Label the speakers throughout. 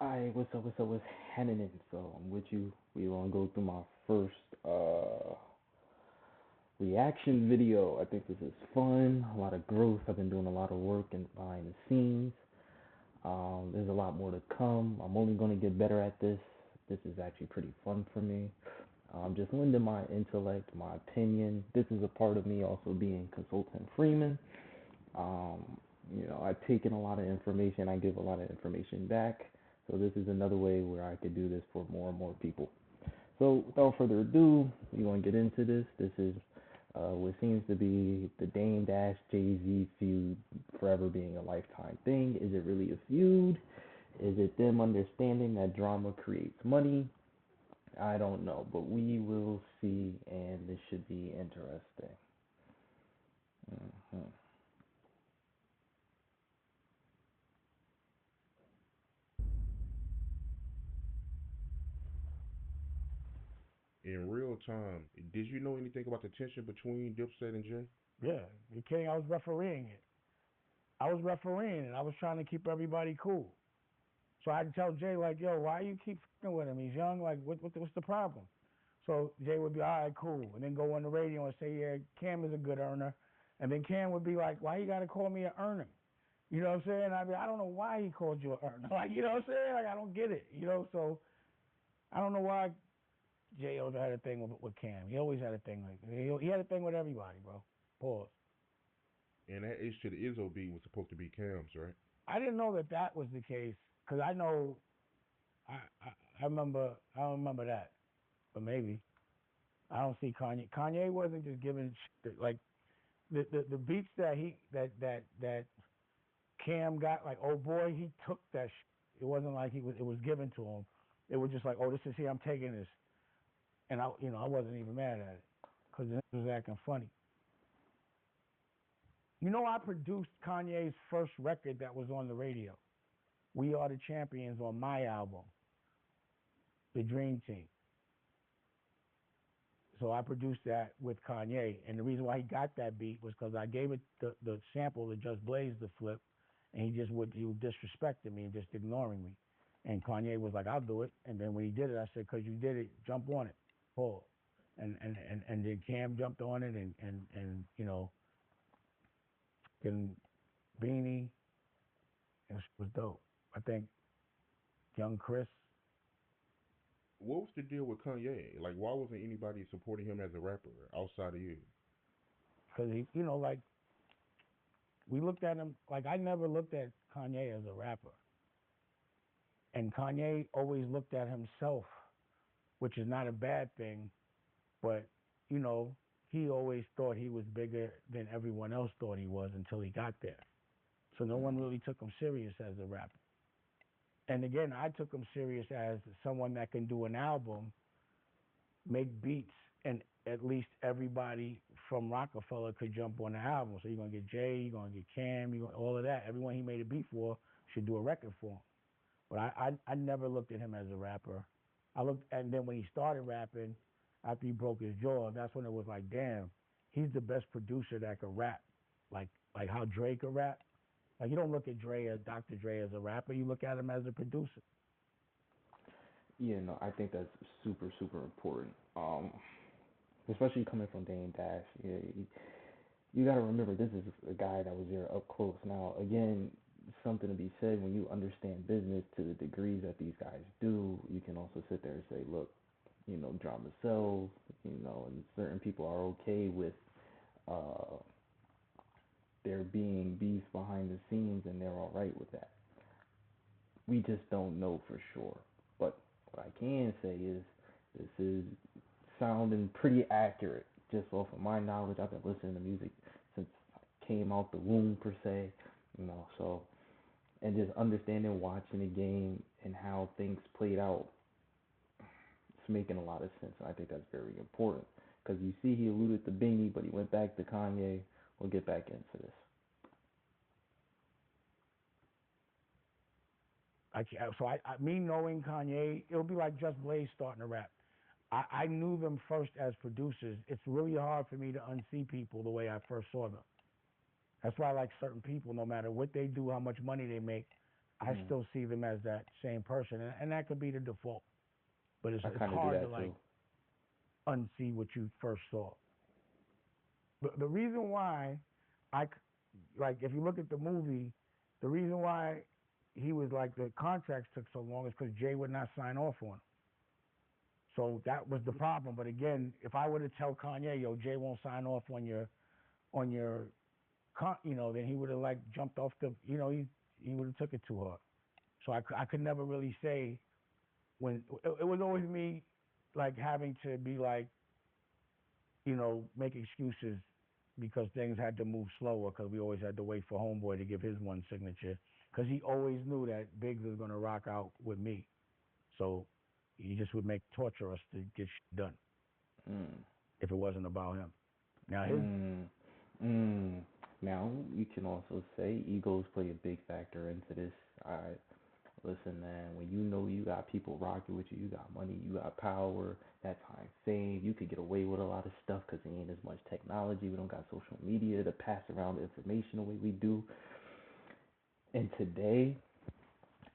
Speaker 1: Alright, what's happening? So I'm with you. We gonna go through my first reaction video. I think this is fun, a lot of growth. I've been doing a lot of work in behind the scenes. There's a lot more to come. I'm only gonna get better at this. This is actually pretty fun for me. Just lending my intellect, my opinion. This is a part of me also being consultant Freeman. Um, I take in a lot of information. I give a lot of information back. So this is another way where I could do this for more and more people. So without further ado, we're going to get into this. This is what seems to be the Dame Dash Jay Z feud forever being a lifetime thing. Is it really a feud? Is it them understanding that drama creates money? I don't know, but we will see, and this should be interesting. hmm
Speaker 2: In real time, did you know anything about the tension between Dipset and Jay?
Speaker 3: Yeah, you kidding? I was refereeing it. I was refereeing it. I was trying to keep everybody cool. So I had to tell Jay, like, yo, why you keep fucking with him? He's young. Like, what's the problem? So Jay would be, all right, cool. And then go on the radio and say, yeah, Cam is a good earner. And then Cam would be like, why you got to call me an earner? You know what I'm saying? I don't know why he called you an earner. Like, you know what I'm saying? Like, I don't get it. So I don't know why Jay always had a thing with Cam. He always had a thing like he had a thing with everybody, bro. Pause.
Speaker 2: And that H to the Izzo beat was supposed to be Cam's, right?
Speaker 3: I didn't know that was the case because I know I, I I remember I don't remember that, but maybe I don't see Kanye. Kanye wasn't just giving like the beats that that Cam got like oh boy he took that. It wasn't like it was given to him. It was just like oh this is here I'm taking this and I wasn't even mad at it because it was acting funny. I produced Kanye's first record that was on the radio. We Are the Champions on my album, The Dream Team. So I produced that with Kanye, and the reason why he got that beat was because I gave it the sample to Just Blaze to flip, and he was disrespecting me and just ignoring me, and Kanye was like, "I'll do it," and then when he did it, I said, "Cause you did it, jump on it, pull," and then Cam jumped on it, and and Beanie, it was dope. I think Young Chris,
Speaker 2: What was the deal with Kanye? Like, why wasn't anybody supporting him as a rapper outside of you?
Speaker 3: because like we looked at him like I never looked at Kanye as a rapper. And Kanye always looked at himself, which is not a bad thing, but you know, he always thought he was bigger than everyone else thought he was until he got there. So no one really took him serious as a rapper. And again, I took him serious as someone that can do an album, make beats, and at least everybody from Rockefeller could jump on the album. So you're gonna get Jay, you're gonna get Cam, all of that. Everyone he made a beat for should do a record for him. But I never looked at him as a rapper. I looked, and then when he started rapping, after he broke his jaw, that's when it was like, damn, he's the best producer that could rap, like how Dre could rap. Like you don't look at Dre as Dr. Dre as a rapper, you look at him as a producer.
Speaker 1: Yeah, no, I think that's super, super important. Especially coming from Dame Dash. Yeah, you got to remember this is a guy that was there up close. Now, again, something to be said when you understand business to the degrees that these guys do, you can also sit there and say, look, drama sells, and certain people are okay with uh, there being beef behind the scenes and they're all right with that. We just don't know for sure. But what I can say is this is sounding pretty accurate just off of my knowledge. I've been listening to music since I came out the womb per se, so and just understanding watching the game and how things played out, it's making a lot of sense. I think that's very important because you see he alluded to Beanie, but he went back to Kanye. We'll get back into this.
Speaker 3: Me knowing Kanye, it'll be like Just Blaze starting to rap. I knew them first as producers. It's really hard for me to unsee people the way I first saw them. That's why I like certain people, no matter what they do, how much money they make. I
Speaker 1: Mm.
Speaker 3: still see them as that same person, and that could be the default. But
Speaker 1: I
Speaker 3: it's
Speaker 1: kind of do
Speaker 3: hard to
Speaker 1: that
Speaker 3: like
Speaker 1: too.
Speaker 3: unsee what you first saw. But the reason why I like if you look at the movie, the reason why he was like the contracts took so long is because Jay would not sign off on them. So that was the problem. But again, if I were to tell Kanye, yo, Jay won't sign off on your then he would have like jumped off the, he would have took it too hard. So I could never really say when it was always me like having to be like, make excuses because things had to move slower because we always had to wait for Homeboy to give his one signature because he always knew that Biggs was gonna rock out with me. So he just would make torture us to get done
Speaker 1: Mm.
Speaker 3: if it wasn't about him. Now his
Speaker 1: Mm. Mm. Now you can also say egos play a big factor into this. I Listen, man. When you know you got people rocking with you, you got money, you got power, that time fame, you could get away with a lot of stuff because there ain't as much technology. We don't got social media to pass around the information the way we do. And today,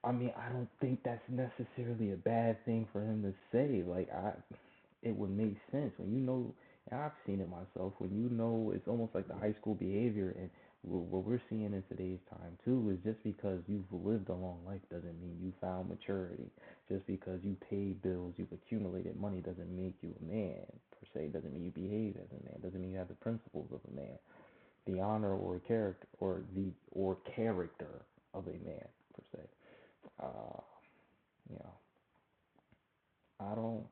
Speaker 1: I mean, I don't think that's necessarily a bad thing for him to say. It would make sense when you know. And I've seen it myself. When you know, it's almost like the high school behavior, and what we're seeing in today's time too is just because you've lived a long life doesn't mean you found maturity. Just because you paid bills, you've accumulated money doesn't make you a man per se. Doesn't mean you behave as a man. Doesn't mean you have the principles of a man, the honor or character or character of a man per se. Uh, you know, I don't.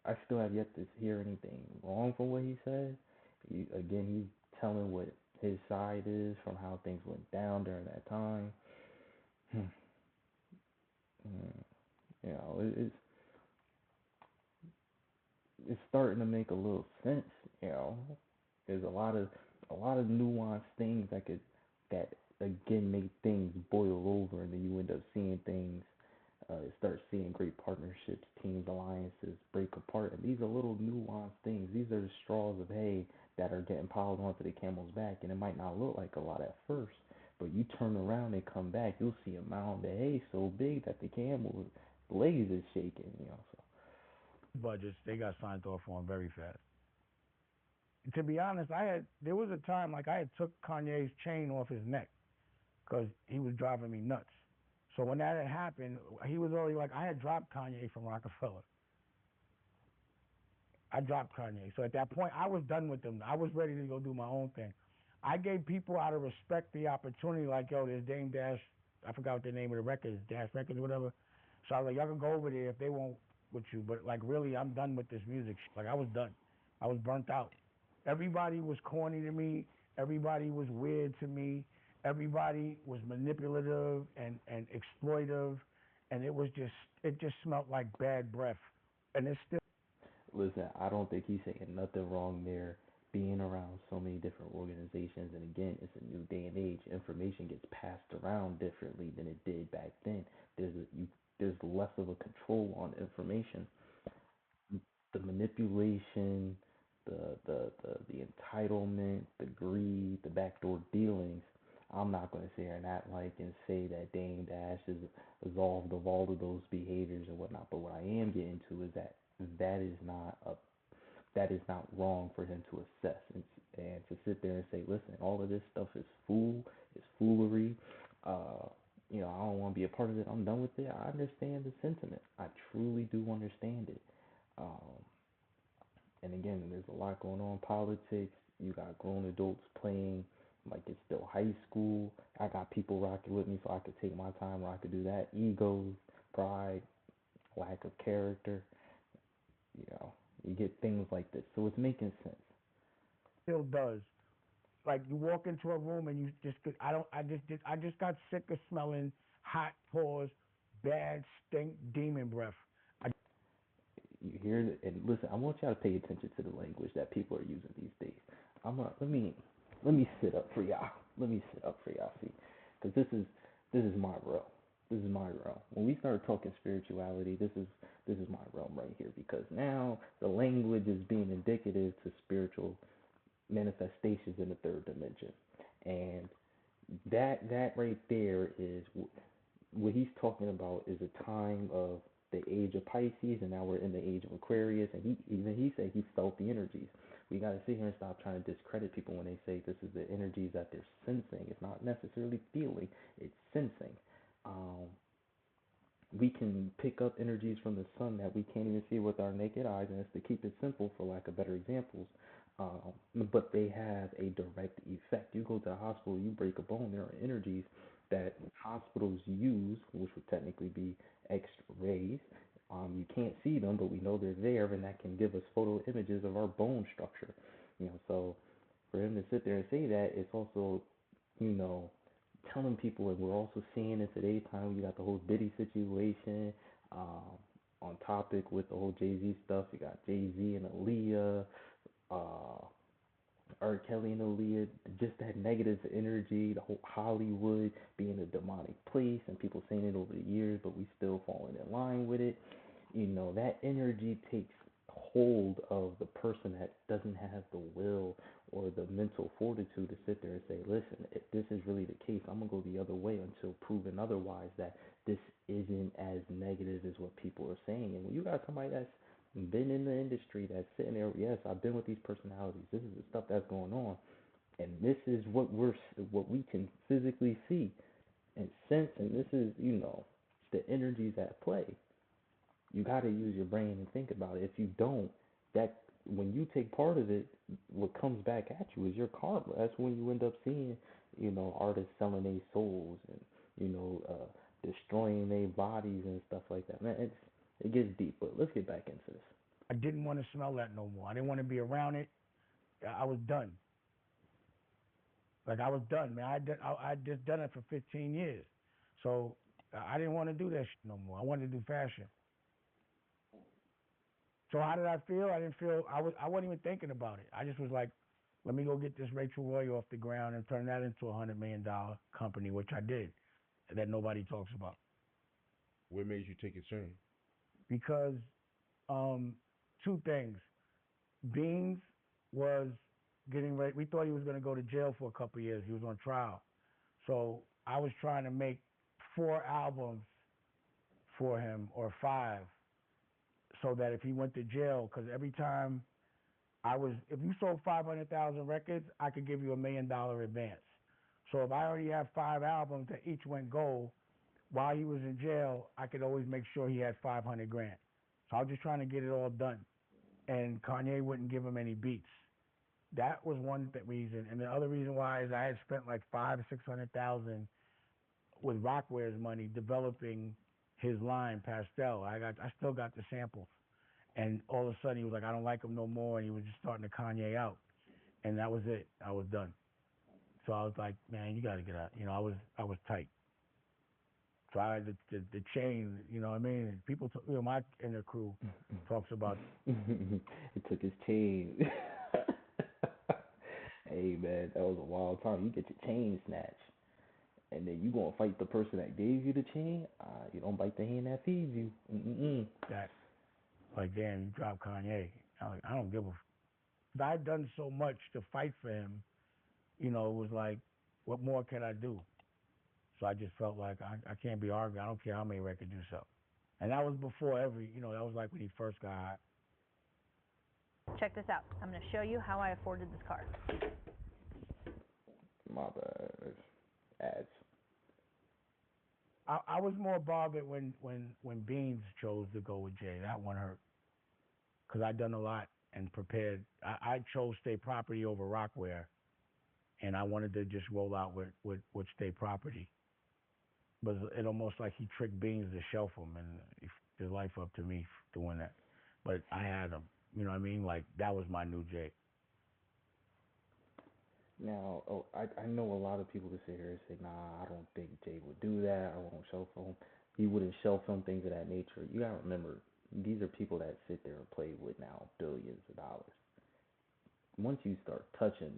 Speaker 1: I still have yet to hear anything wrong from what he said. Again, he's telling what his side is from how things went down during that time. Hmm. Hmm. It's starting to make a little sense. You know, there's a lot of nuanced things that again make things boil over, and then you end up seeing things start seeing great partnerships, teams, alliances break apart. And these are little nuanced things. These are the straws of hay that are getting piled onto the camel's back. And it might not look like a lot at first, but you turn around and come back, you'll see a mound of hay so big that the camel's legs is shaking. So
Speaker 3: budgets they got signed off on very fast. To be honest, there was a time like I had took Kanye's chain off his neck because he was driving me nuts. So when that had happened, he was already like I had dropped Kanye from Rockefeller. I dropped Kanye. So at that point, I was done with them. I was ready to go do my own thing. I gave people out of respect the opportunity, like, yo, there's Dame Dash. I forgot what the name of the record is, Dash Records or whatever. So I was like, y'all can go over there if they won't with you. But, like, really, I'm done with this music. Like, I was done. I was burnt out. Everybody was corny to me. Everybody was weird to me. Everybody was manipulative and exploitive. And it just smelled like bad breath. And it's still.
Speaker 1: listen, I don't think he's saying nothing wrong there. Being around so many different organizations, and again, it's a new day and age. Information gets passed around differently than it did back then. There's less of a control on information. The manipulation, the entitlement, the greed, the backdoor dealings. I'm not going to sit here and act like and say that Dame Dash is absolved of all of those behaviors and whatnot. But what I am getting to is that is not a that is not wrong for him to assess and to sit there and say, listen, all of this stuff is foolery. Uh, I don't want to be a part of it. I'm done with it. I understand the sentiment. I truly do understand it. Um, and again, there's a lot going on in politics. You got grown adults playing like it's still high school. I got people rocking with me so I could take my time where I could do that. Egos, pride, lack of character. You get things like this. So it's making sense.
Speaker 3: Still does. Like you walk into a room and you just could, I just got sick of smelling hot paws, bad stink, demon breath. I,
Speaker 1: You hear it, and listen. I want y'all to pay attention to the language that people are using these days. Let me sit up for y'all. Let me sit up for y'all. See, because this is my realm. This is my realm. When we start talking spirituality, this is my realm right here. Because now the language is being indicative to spiritual manifestations in the third dimension, and that right there is what he's talking about is a time of the age of Pisces, and now we're in the age of Aquarius. And he said he felt the energies. We got to sit here and stop trying to discredit people when they say this is the energies that they're sensing. It's not necessarily feeling; it's sensing. Um, we can pick up energies from the sun that we can't even see with our naked eyes, and it's to keep it simple, for lack of better examples. But they have a direct effect. You go to the hospital, you break a bone, there are energies that hospitals use, which would technically be X-rays. You can't see them, but we know they're there, and that can give us photo images of our bone structure. So for him to sit there and say that, it's also, you know, telling people, and we're also seeing in today's time, you got the whole Diddy situation, on topic with the whole Jay Z stuff. You got Jay Z and Aaliyah, uh, R. Kelly and Aaliyah, just that negative energy, the whole Hollywood being a demonic place, and people saying it over the years, but we still falling in line with it. That energy takes hold of the person that doesn't have the will or the mental fortitude to sit there and say, listen, if this is really the case, I'm going to go the other way until proven otherwise, that this isn't as negative as what people are saying. And when you got somebody that's been in the industry that's sitting there, yes, I've been with these personalities, this is the stuff that's going on, and this is what we can physically see and sense, and this is, the energies at play. You got to use your brain and think about it. If you don't, that when you take part of it, what comes back at you is your karma. That's when you end up seeing, artists selling their souls, and destroying their bodies and stuff like that. Man, it gets deep, but let's get back into this.
Speaker 3: I didn't want to smell that no more. I didn't want to be around it. I was done. Like, I was done, man. I just done it for 15 years. So I didn't want to do that shit no more. I wanted to do fashion. So how did I feel? I didn't feel, I wasn't even thinking about it. I just was like, let me go get this Rachel Roy off the ground and turn that into $100 million company, which I did, that nobody talks about.
Speaker 2: What made you take a chance?
Speaker 3: Because two things. Beans was getting ready. We thought he was going to go to jail for a couple of years. He was on trial. So I was trying to make 4 albums for him, or 5, so that if he went to jail, because every time if you sold 500,000 records, I could give you $1 million advance. So if I already have 5 albums that each went gold, while he was in jail, I could always make sure he had 500 grand. So I was just trying to get it all done. And Kanye wouldn't give him any beats. That was one reason. And the other reason why is I had spent like 500,000 to 600,000 with Rockware's money developing his line, Pastel. I still got the samples. And all of a sudden he was like, I don't like him no more, and he was just starting to Kanye out. And that was it. I was done. So I was like, man, you got to get out. I was tight. So I had the chain, you know what I mean? And people, my inner crew talks about.
Speaker 1: It took his chain. Hey man, that was a wild time. You get your chain snatched, and then you gonna fight the person that gave you the chain. You don't bite the hand that feeds you. Mm-mm.
Speaker 3: That, like, damn, you dropped Kanye. I don't give a. I've done so much to fight for him. It was like, what more can I do? So I just felt like I can't be arguing. I don't care how many records you sell. And that was before that was like when he first got hot.
Speaker 4: Check this out. I'm going to show you how I afforded this car.
Speaker 1: My bad. Ads.
Speaker 3: I was more bothered when Beans chose to go with Jay. That one hurt. Because I'd done a lot and prepared. I chose State Property over Rockware. And I wanted to just roll out with State Property. But it almost like he tricked Beans to shelf him, and he fucked his life up to me doing that. But I had him. You know what I mean? Like, that was my new Jay.
Speaker 1: Now, I know a lot of people that sit here and say, nah, I don't think Jay would do that. I won't shelf him. He wouldn't shelf him, things of that nature. You gotta remember, these are people that sit there and play with now billions of dollars. Once you start touching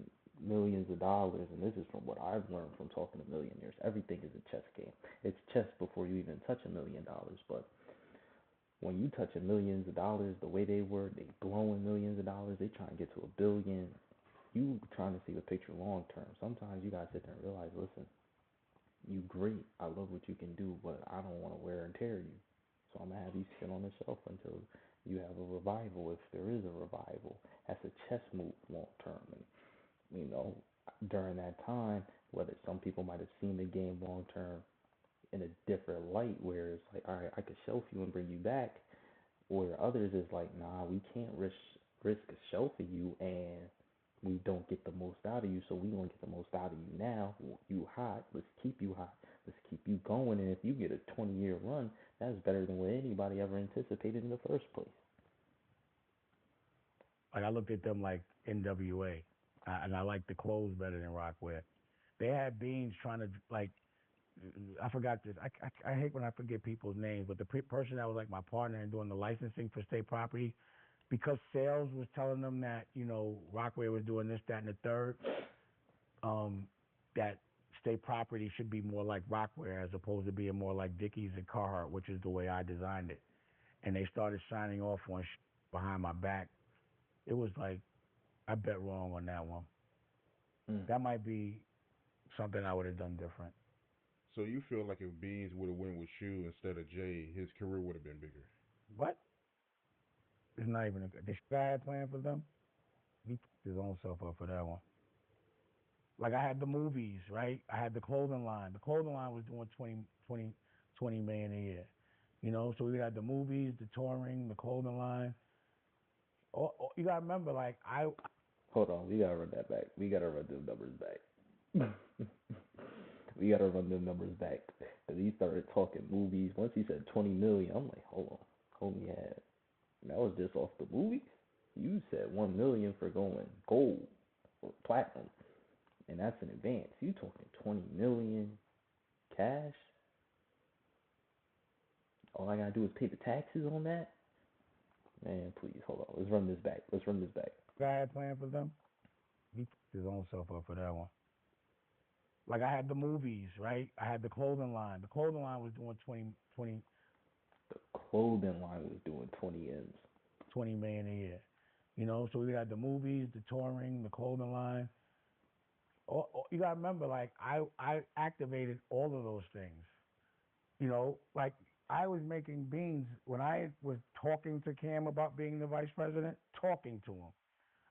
Speaker 1: millions of dollars, and this is from what I've learned from talking to millionaires, everything is a chess game. It's chess before you even touch $1 million. But when you touch millions of dollars, the way they were, they blowing millions of dollars, they trying to get to $1 billion. You trying to see the picture long term. Sometimes you gotta sit there and realize, listen, you great. I love what you can do, but I don't want to wear and tear you. So I'm gonna have you sit on the shelf until you have a revival, if there is a revival. That's a chess move long term, and you know, during that time, whether some people might have seen the game long term in a different light, where it's like, all right, I could shelf you and bring you back, or others is like, nah, we can't risk shelving you and we don't get the most out of you, so we gonna get the most out of you now. You hot, let's keep you hot, let's keep you going, and if you get a 20-year run, that's better than what anybody ever anticipated in the first place.
Speaker 3: Like I looked at them like NWA, and I like the clothes better than Rockwear. They had Beans trying to like, I forgot this. I hate when I forget people's names, but the person that was like my partner in doing the licensing for State Property, because sales was telling them that Rockwear was doing this, that, and the third, that State Property should be more like Rockwear as opposed to being more like Dickies and Carhartt, which is the way I designed it. And they started signing off on behind my back. It was like, I bet wrong on that one. That might be something I would have done different.
Speaker 2: So you feel like if Beans would have went with Shu instead of Jay, his career would have been bigger?
Speaker 3: What? It's not even a good. The guy had planned for them. He put his own self up for that one. Like I had the movies, right? I had the clothing line. The clothing line was doing 20 million a year. So we had the movies, the touring, the clothing line. You gotta remember, like
Speaker 1: Hold on, we gotta run that back. We gotta run them numbers back. We gotta run them numbers back. Cause he started talking movies. Once he said 20 million, I'm like, hold on, homie had that was just off the movie. You said 1 million for going gold or platinum, and that's in advance. You talking 20 million cash? All I gotta do is pay the taxes on that. Man, please hold on. Let's run this back.
Speaker 3: guy had planned for them. He put his own self up for that one. Like I had the movies, right? I had the clothing line. The clothing line was doing 20
Speaker 1: The clothing line was doing
Speaker 3: 20 million a year. So we had the movies, the touring, the clothing line. You gotta remember, like I activated all of those things. Like I was making Beans when I was talking to Cam about being the vice president, talking to him.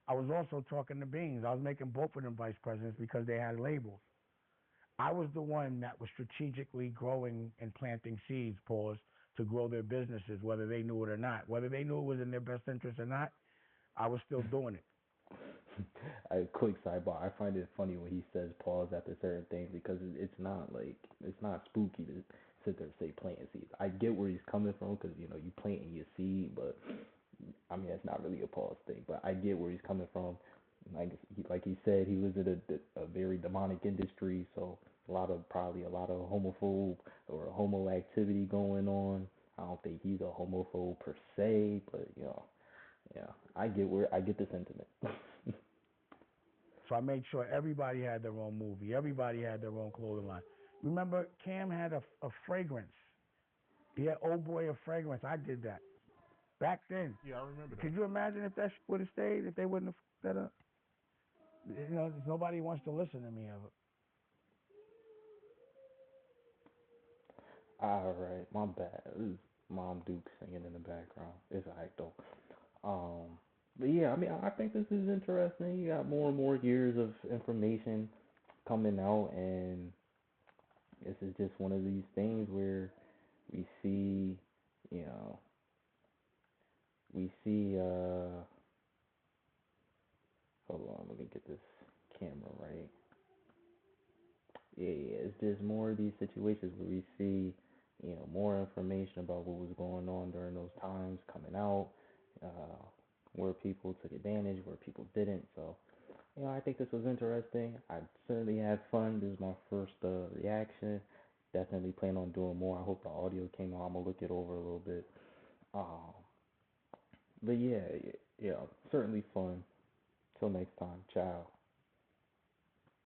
Speaker 3: I was also talking to Beans. I was making both of them vice presidents because they had labels. I was the one that was strategically growing and planting seeds, to grow their businesses, whether they knew it or not. Whether they knew it was in their best interest or not, I was still doing it.
Speaker 1: A quick sidebar. I find it funny when he says pause after certain things because it's not spooky to sit there and say planting seeds. I get where he's coming from because you planting your seed, but I mean that's not really a pause thing. But I get where he's coming from. Like he said, he was in a very demonic industry, so probably a lot of homophobe or homo activity going on. I don't think he's a homophobe per se, but yeah, I get the sentiment.
Speaker 3: So I made sure everybody had their own movie. Everybody had their own clothing line. Remember, Cam had a fragrance. He had Old Boy a fragrance. I did that back then.
Speaker 2: Yeah, I remember that.
Speaker 3: Could you imagine if that would have stayed, if they wouldn't have that up? Nobody wants to listen to me ever.
Speaker 1: All right, my bad. This is Mom Duke singing in the background. It's alright though. But yeah, I mean, I think this is interesting. You got more and more years of information coming out, and this is just one of these things where we see, you know, we see. Hold on, let me get this camera right. Yeah, it's just more of these situations where we see, more information about what was going on during those times coming out, where people took advantage, where people didn't. So, I think this was interesting. I certainly had fun. This is my first reaction. Definitely plan on doing more. I hope the audio came out. I'm gonna look it over a little bit. But yeah, certainly fun. Till next time. Ciao.